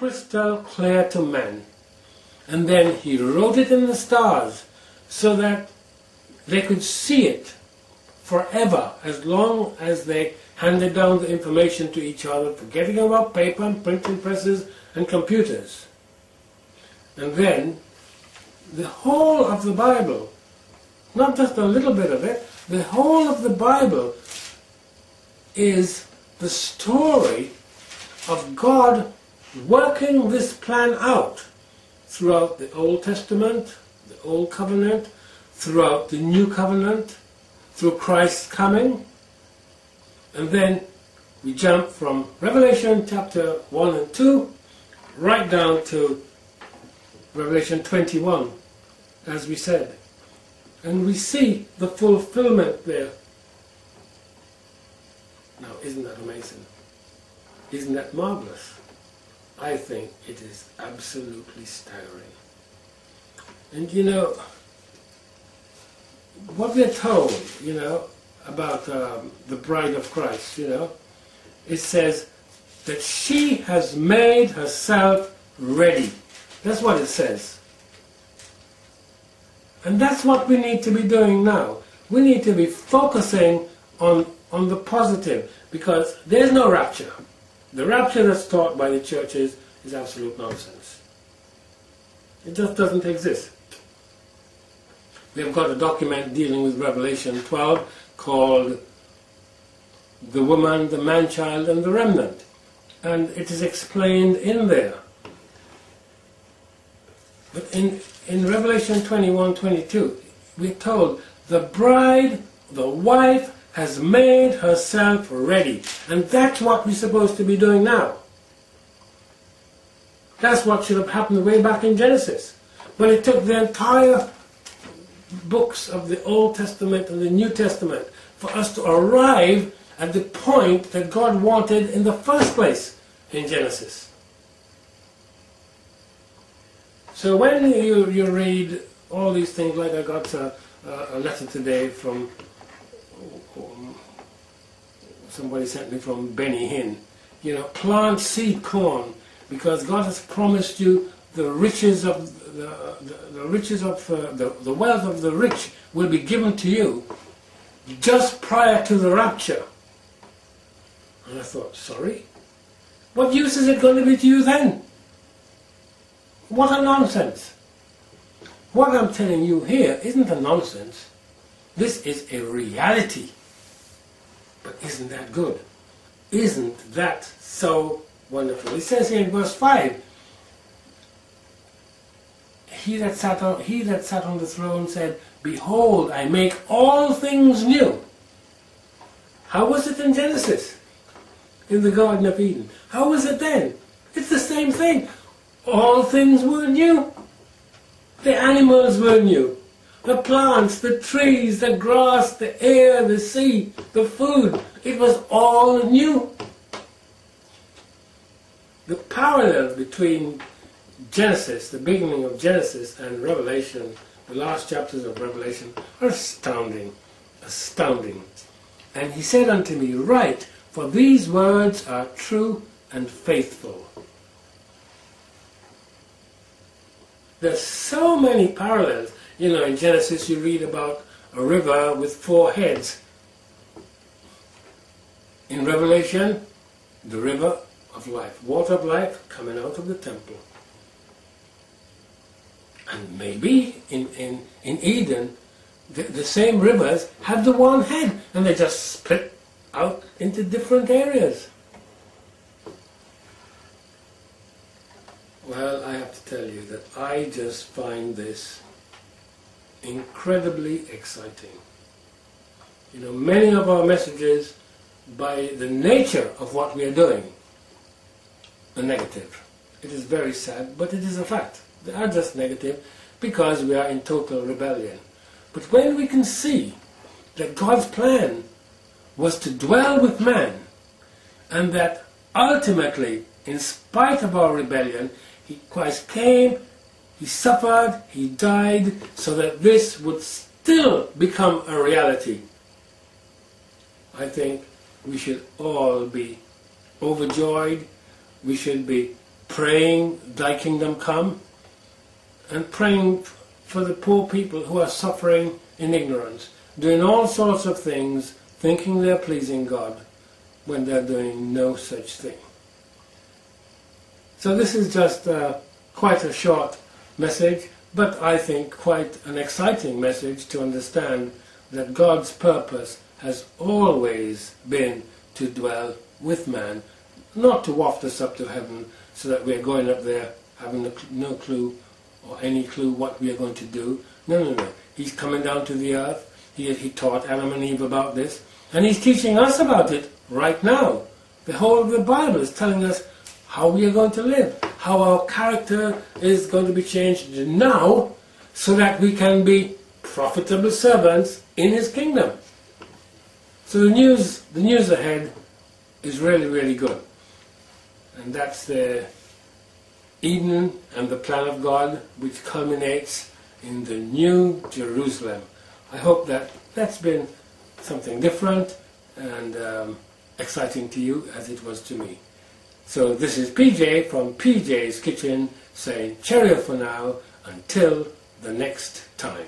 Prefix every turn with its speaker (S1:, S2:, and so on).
S1: crystal clear to man. And then he wrote it in the stars so that they could see it forever, as long as they handed down the information to each other, forgetting about paper and printing presses and computers. And then the whole of the Bible, not just a little bit of it, the whole of the Bible is the story of God working this plan out throughout the Old Testament, the Old Covenant, throughout the New Covenant, through Christ's coming. And then we jump from Revelation chapter 1 and 2 right down to Revelation 21, as we said. And we see the fulfillment there. Now, isn't that amazing? Isn't that marvelous? I think it is absolutely staggering. And you know, what we're told, you know, about the bride of Christ, you know, it says that she has made herself ready. That's what it says. And that's what we need to be doing now. We need to be focusing on the positive, because there's no rapture. The rapture that's taught by the churches is absolute nonsense. It just doesn't exist. We've got a document dealing with Revelation 12 called The Woman, the Man-Child and the Remnant. And it is explained in there. But in Revelation 21:22, we're told the bride, the wife, has made herself ready. And that's what we're supposed to be doing now. That's what should have happened way back in Genesis. But it took the entire books of the Old Testament and the New Testament for us to arrive at the point that God wanted in the first place in Genesis. So when you read all these things, like I got a letter today from somebody sent me from Benny Hinn, you know, plant seed corn, because God has promised you the riches of the riches of the wealth of the rich will be given to you just prior to the rapture. And I thought, sorry? What use is it going to be to you then? What a nonsense. What I'm telling you here isn't a nonsense. This is a reality. But isn't that good? Isn't that so wonderful? It says here in verse 5, He that sat on the throne said, Behold, I make all things new. How was it in Genesis? In the Garden of Eden. How was it then? It's the same thing. All things were new. The animals were new. The plants, the trees, the grass, the air, the sea, the food. It was all new. The parallel between Genesis, the beginning of Genesis, and Revelation, the last chapters of Revelation, are astounding. Astounding. And he said unto me, Write, for these words are true and faithful. There's so many parallels. You know, in Genesis you read about a river with 4 heads. In Revelation, the river of life, water of life coming out of the temple. And maybe in Eden, the same rivers have the one head, and they just split out into different areas. Well, I have to tell you that I just find this incredibly exciting. You know, many of our messages, by the nature of what we are doing, are negative. It is very sad, but it is a fact. They are just negative because we are in total rebellion. But when we can see that God's plan was to dwell with man, and that ultimately, in spite of our rebellion, Christ came, He suffered, He died, so that this would still become a reality. I think we should all be overjoyed. We should be praying, thy kingdom come, and praying for the poor people who are suffering in ignorance, doing all sorts of things, thinking they're pleasing God, when they're doing no such thing. So this is just quite a short message, but I think quite an exciting message to understand that God's purpose has always been to dwell with man, not to waft us up to heaven so that we're going up there having no clue or any clue what we are going to do. No, no, no. He's coming down to the earth. He taught Adam and Eve about this, and he's teaching us about it right now. The whole of the Bible is telling us how we are going to live, how our character is going to be changed now so that we can be profitable servants in his kingdom. So the news ahead is really, really good. And that's the Eden and the plan of God, which culminates in the New Jerusalem. I hope that that's been something different and exciting to you as it was to me. So this is PJ from PJ's Kitchen saying cheerio for now until the next time.